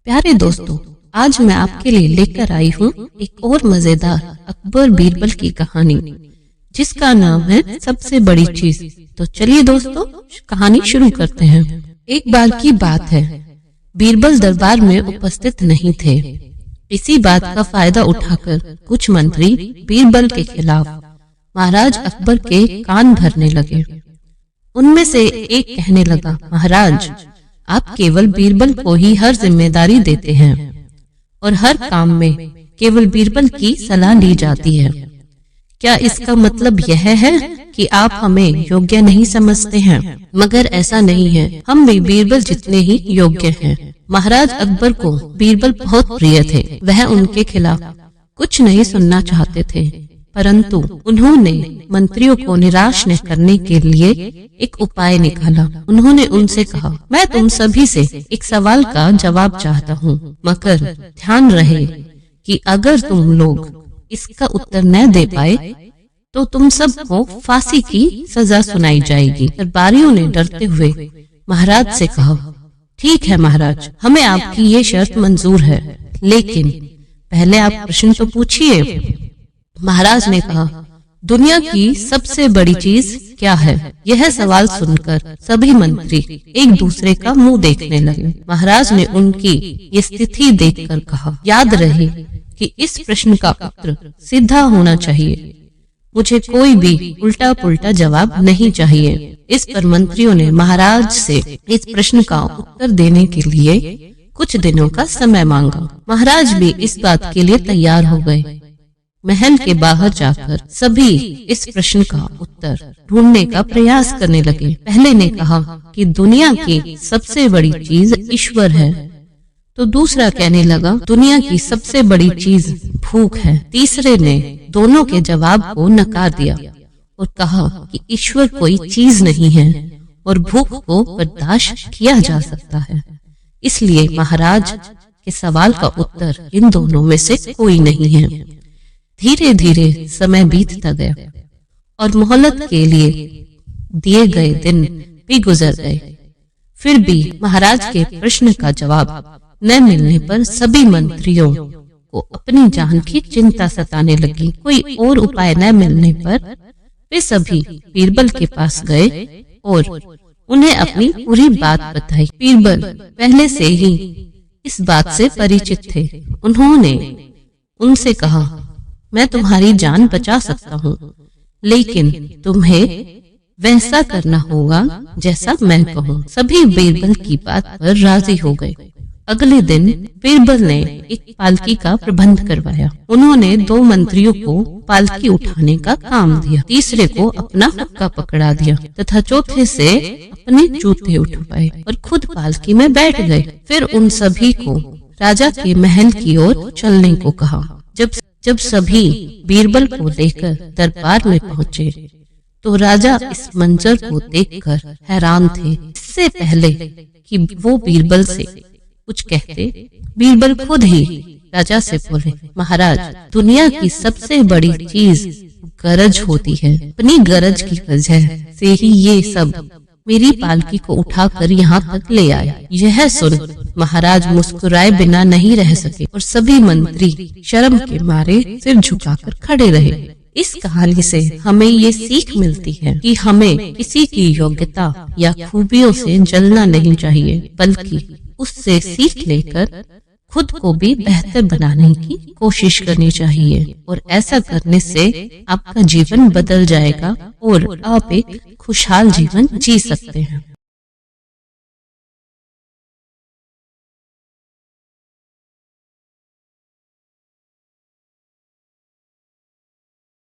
प्यारे दोस्तों, आज मैं आपके लिए लेकर आई हूँ एक और मजेदार अकबर बीरबल की कहानी, जिसका नाम है सबसे बड़ी चीज। तो चलिए दोस्तों, कहानी शुरू करते हैं। एक बार की बात है, बीरबल दरबार में उपस्थित नहीं थे। इसी बात का फायदा उठाकर कुछ मंत्री बीरबल के खिलाफ महाराज अकबर के कान भरने लगे। उनमें से एक कहने लगा, महाराज, आप केवल बीरबल को ही हर जिम्मेदारी देते हैं और हर काम में केवल बीरबल की सलाह ली जाती है। क्या इसका मतलब यह है कि आप हमें योग्य नहीं समझते हैं? मगर ऐसा नहीं है, हम भी बीरबल जितने ही योग्य हैं। महाराज अकबर को बीरबल बहुत प्रिय थे। वह उनके खिलाफ कुछ नहीं सुनना चाहते थे, परंतु उन्होंने मंत्रियों को निराश न करने के लिए एक उपाय निकाला। उन्होंने उनसे कहा, मैं तुम सभी से एक सवाल का जवाब चाहता हूँ, मगर ध्यान रहे कि अगर तुम लोग इसका उत्तर न दे पाए तो तुम सबको फांसी की सजा सुनाई जाएगी। दरबारियों ने डरते हुए महाराज से कहा, ठीक है महाराज, हमें आपकी ये शर्त मंजूर है, लेकिन पहले आप प्रश्न तो पूछिए। महाराज ने कहा, दुनिया की सबसे बड़ी चीज क्या है? यह सवाल सुनकर सभी मंत्री एक दूसरे का मुंह देखने लगे। महाराज ने उनकी ये स्थिति देखकर कहा, याद रहे कि इस प्रश्न का उत्तर सीधा होना चाहिए। मुझे कोई भी उल्टा पुल्टा जवाब नहीं चाहिए। इस पर मंत्रियों ने महाराज से इस प्रश्न का उत्तर देने के लिए कुछ दिनों का समय मांगा। महाराज भी इस बात के लिए तैयार हो गए। महल के बाहर जाकर सभी इस प्रश्न का उत्तर ढूंढने का प्रयास करने लगे। पहले ने कहा कि दुनिया की सबसे बड़ी चीज ईश्वर है, तो दूसरा कहने लगा, दुनिया की सबसे बड़ी चीज भूख है। तीसरे ने दोनों के जवाब को नकार दिया और कहा कि ईश्वर कोई चीज नहीं है और भूख को बर्दाश्त किया जा सकता है। इसलिए महाराज के सवाल का उत्तर इन दोनों में से कोई नहीं है। धीरे धीरे समय बीतता गया और मोहलत के लिए दिए गए दिन भी गुजर गए। फिर भी महाराज के प्रश्न का जवाब न मिलने पर सभी मंत्रियों को अपनी जान की चिंता सताने लगी। कोई और उपाय न मिलने पर वे सभी बीरबल के पास गए और उन्हें अपनी पूरी बात बताई। बीरबल पहले से ही इस बात से परिचित थे। उन्होंने उनसे कहा, मैं तुम्हारी जान बचा सकता हूँ, लेकिन तुम्हें वैसा करना होगा जैसा मैं कहूँ। सभी बीरबल की बात पर राजी हो गए। अगले दिन बीरबल ने एक पालकी का प्रबंध करवाया। उन्होंने 2 मंत्रियों को पालकी उठाने का काम दिया, तीसरे को अपना हुक्का पकड़ा दिया तथा चौथे से अपने जूते उठवाए और खुद पालकी में बैठ गए। फिर उन सभी को राजा के महल की ओर चलने को कहा। जब सभी बीरबल को लेकर दरबार में पहुँचे तो राजा इस मंजर को देखकर हैरान थे। इससे पहले कि वो बीरबल से कुछ कहते, बीरबल खुद ही राजा से बोले, महाराज, दुनिया की सबसे बड़ी चीज गरज होती है। अपनी गरज की वजह से ही ये सब मेरी पालकी को उठाकर यहाँ तक ले आए। यह सुन महाराज मुस्कुराए बिना नहीं रह सके और सभी मंत्री शर्म के मारे सिर झुकाकर खड़े रहे। इस कहानी से हमें ये सीख मिलती है कि हमें किसी की योग्यता या खूबियों से जलना नहीं चाहिए, बल्कि उससे सीख लेकर खुद को भी बेहतर बनाने की कोशिश करनी चाहिए। और ऐसा करने से आपका जीवन बदल जाएगा और आप एक खुशहाल जीवन जी सकते हैं।